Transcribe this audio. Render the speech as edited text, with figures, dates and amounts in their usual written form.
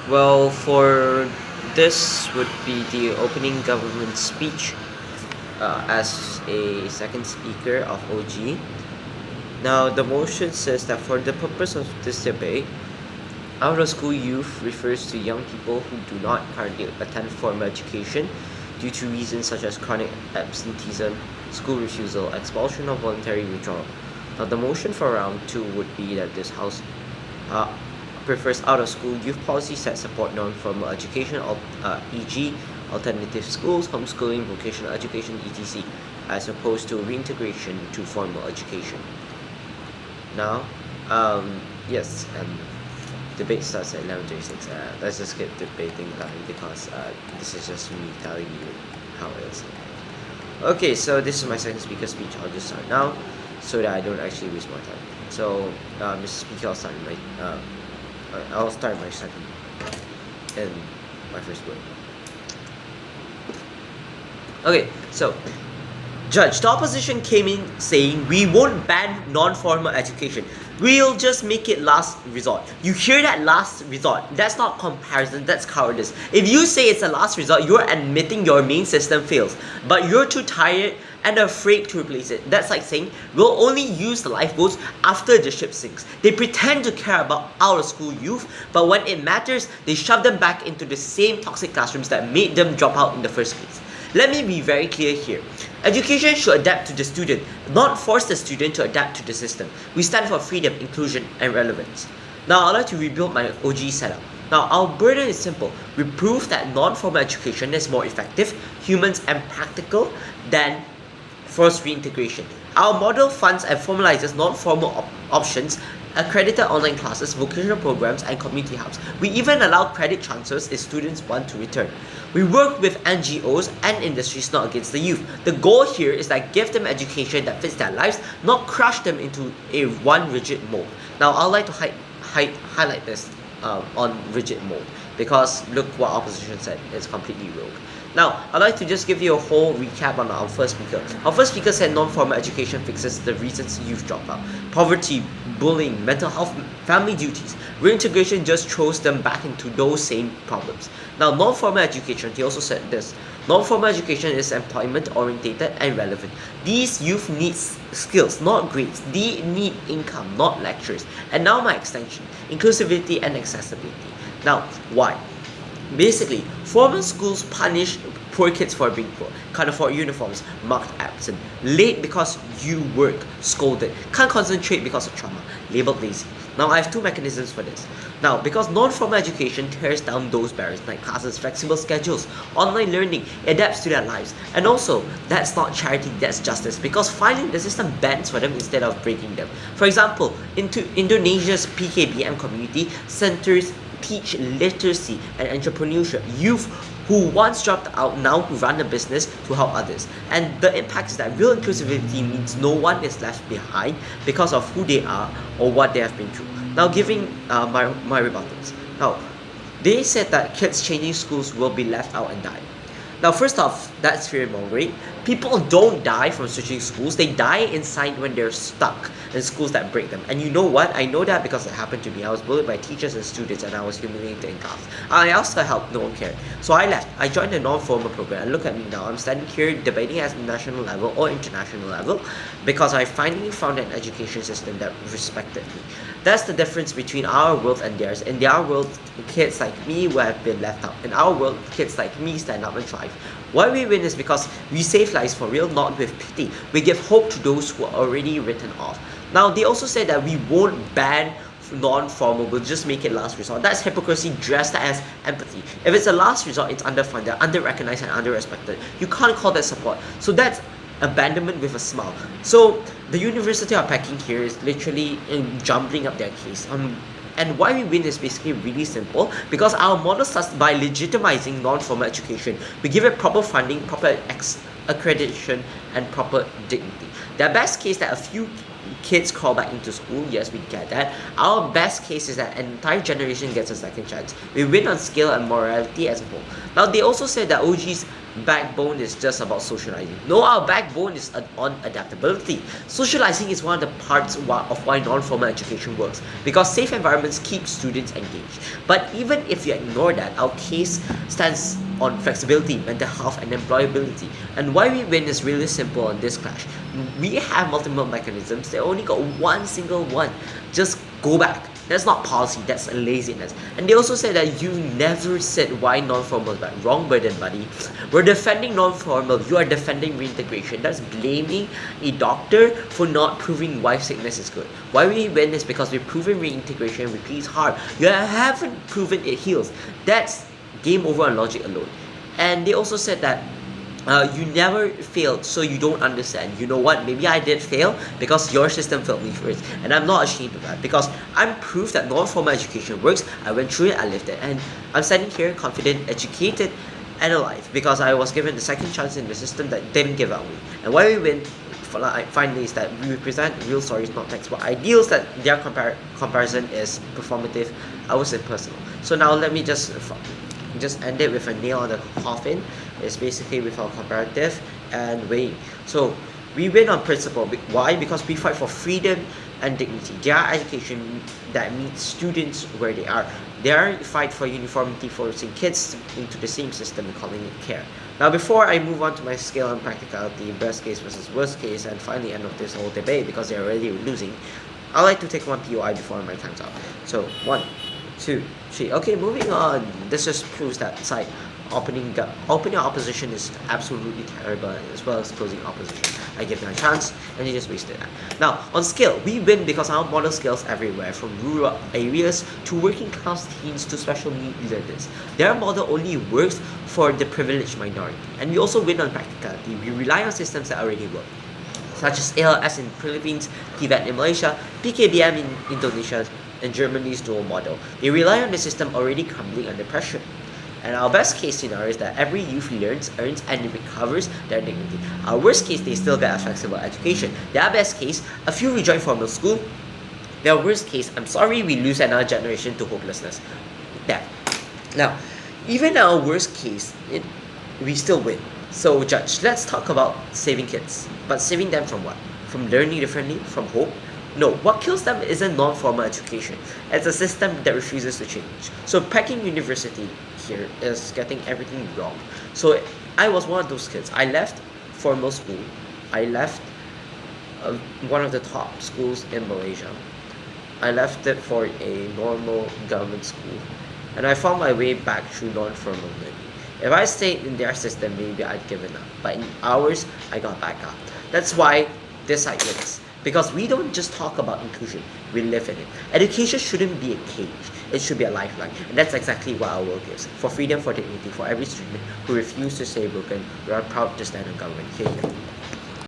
Well, for this would be the opening government speech as a second speaker of OG. Now, the motion says that for the purpose of this debate, out of school youth refers to young people who do not currently attend formal education due to reasons such as chronic absenteeism, school refusal, expulsion, or voluntary withdrawal. Now, the motion for round two would be that this House uh, prefers out of school youth policies that support non formal education, e.g., alternative schools, homeschooling, vocational education, etc., as opposed to reintegration to formal education. Now, yes, debate starts at 11:36. Let's just skip debating time because this is just me telling you how it is. Okay, so this is my second speaker speech. I'll just start now so that I don't actually waste more time. So, Mr. Speaker, I'll start my second and my first word. Okay, so Judge, the opposition came in saying we won't ban non-formal education. We'll just make it last resort. You hear that, last resort? That's not comparison, that's cowardice. If you say it's a last resort, you're admitting your main system fails. But you're too tired and afraid to replace it. That's like saying we'll only use the lifeboats after the ship sinks. They pretend to care about our school youth, but when it matters, they shove them back into the same toxic classrooms that made them drop out in the first place. Let me be very clear here. Education should adapt to the student, not force the student to adapt to the system. We stand for freedom, inclusion, and relevance. Now, I'd like to rebuild my OG setup. Now, our burden is simple. We prove that non-formal education is more effective, human, and practical than forced reintegration. Our model funds and formalizes non-formal options, accredited online classes, vocational programs, and community hubs. We even allow credit transfers if students want to return. We work with NGOs and industries, not against the youth. The goal here is that give them education that fits their lives, not crush them into a one rigid mold. Now, I'd like to highlight this on rigid mold because look what opposition said. It's completely rogue. Now, I'd like to just give you a whole recap on our first speaker. Our first speaker said non-formal education fixes the reasons youth drop out. Poverty, bullying, mental health, family duties. Reintegration just throws them back into those same problems. Now, non-formal education, he also said this. Non-formal education is employment-orientated and relevant. These youth need skills, not grades. They need income, not lectures. And now my extension, inclusivity and accessibility. Now, why? Basically, formal schools punish poor kids for being poor, can't afford uniforms, marked absent, late because you work, scolded, can't concentrate because of trauma, labeled lazy. Now, I have two mechanisms for this. Now, because non-formal education tears down those barriers, like classes, flexible schedules, online learning, adapts to their lives. And also, that's not charity, that's justice, because finally the system bends for them instead of breaking them. For example, into Indonesia's PKBM community centers teach literacy and entrepreneurship. Youth who once dropped out now who run a business to help others. And the impact is that real inclusivity means no one is left behind because of who they are or what they have been through. Now, giving my rebuttals. Now, they said that kids changing schools will be left out and die. Now, first off, that's fear mongering. People don't die from switching schools. They die inside when they're stuck in schools that break them. And you know what? I know that because it happened to me. I was bullied by teachers and students and I was humiliated in class. I asked for help, no one cared. So I left. I joined a non-formal program. And look at me now. I'm standing here debating at national level or international level because I finally found an education system that respected me. That's the difference between our world and theirs. In their world, kids like me will have been left out. In our world, kids like me stand up and thrive. Why we win is because we save lives for real, not with pity. We give hope to those who are already written off. Now, they also said that we won't ban non-formal, we'll just make it last resort. That's hypocrisy dressed as empathy. If it's a last resort, it's underfunded, under-recognized, and under-respected. You can't call that support. So that's abandonment with a smile. So the University of Peking here is literally jumbling up their case. And why we win is basically really simple because our model starts by legitimizing non-formal education. We give it proper funding, proper accreditation, and proper dignity. The best case that a few kids crawl back into school, yes, we get that. Our best case is that an entire generation gets a second chance. We win on skill and morality as a whole. Now, they also said that OG's backbone is just about socializing. No, our backbone is on adaptability. Socializing is one of the parts of why non-formal education works, because safe environments keep students engaged. But even if you ignore that, our case stands on flexibility, mental health, and employability. And why we win is really simple on this clash. We have multiple mechanisms, they only got one single one. Just go back. That's not policy, that's laziness. And they also said that you never said why non-formal is bad. Wrong burden, buddy. We're defending non-formal, you are defending reintegration. That's blaming a doctor for not proving why sickness is good. Why we win is because we've proven reintegration repeats hard. You haven't proven it heals. That's game over on logic alone. And they also said that you never failed, so you don't understand. You know what? Maybe I did fail because your system failed me first, and I'm not ashamed of that because I'm proof that non-formal education works. I went through it, I lived it, and I'm standing here confident, educated, and alive because I was given the second chance in the system that didn't give up me. And why we win finally is that we present real stories, not textbook ideals. That their comparison is performative, ours is personal. So now let me just end it with a nail on the coffin. It's basically with our comparative and weighing. So we win on principle. Why? Because we fight for freedom and dignity. Their education that meets students where they are. Their fight for uniformity, forcing kids into the same system and calling it care. Now, before I move on to my skill and practicality, best case versus worst case, and finally end of this whole debate because they're already losing, I like to take one POI before my time's up. So 1, 2, 3. Okay, moving on. This just proves that side opening opposition is absolutely terrible, as well as closing opposition. I give them a chance and they just wasted that. Now on skill, we win because our model skills everywhere, from rural areas to working class teens to special need learners. Their model only works for the privileged minority. And we also win on practicality. We rely on systems that already work, such as ALS in Philippines, TVET in Malaysia, PKBM in Indonesia, and Germany's dual model. They rely on the system already crumbling under pressure. And our best case scenario is that every youth learns, earns, and recovers their dignity. Our worst case, they still get a flexible education. Their best case, a few rejoin formal school. Their worst case, I'm sorry, we lose another generation to hopelessness. That. Now, even our worst case, we still win. So, Judge, let's talk about saving kids. But saving them from what? From learning differently? From hope? No, what kills them isn't non-formal education. It's a system that refuses to change. So Peking University here is getting everything wrong. So I was one of those kids. I left formal school. I left one of the top schools in Malaysia. I left it for a normal government school. And I found my way back through non-formal learning. If I stayed in their system, maybe I'd given up. But in ours, I got back up. That's why this side wins. Because we don't just talk about inclusion, we live in it. Education shouldn't be a cage, it should be a lifeline. And that's exactly what our work is. For freedom, for dignity, for every student who refuses to stay broken, we are proud to stand on government. Here.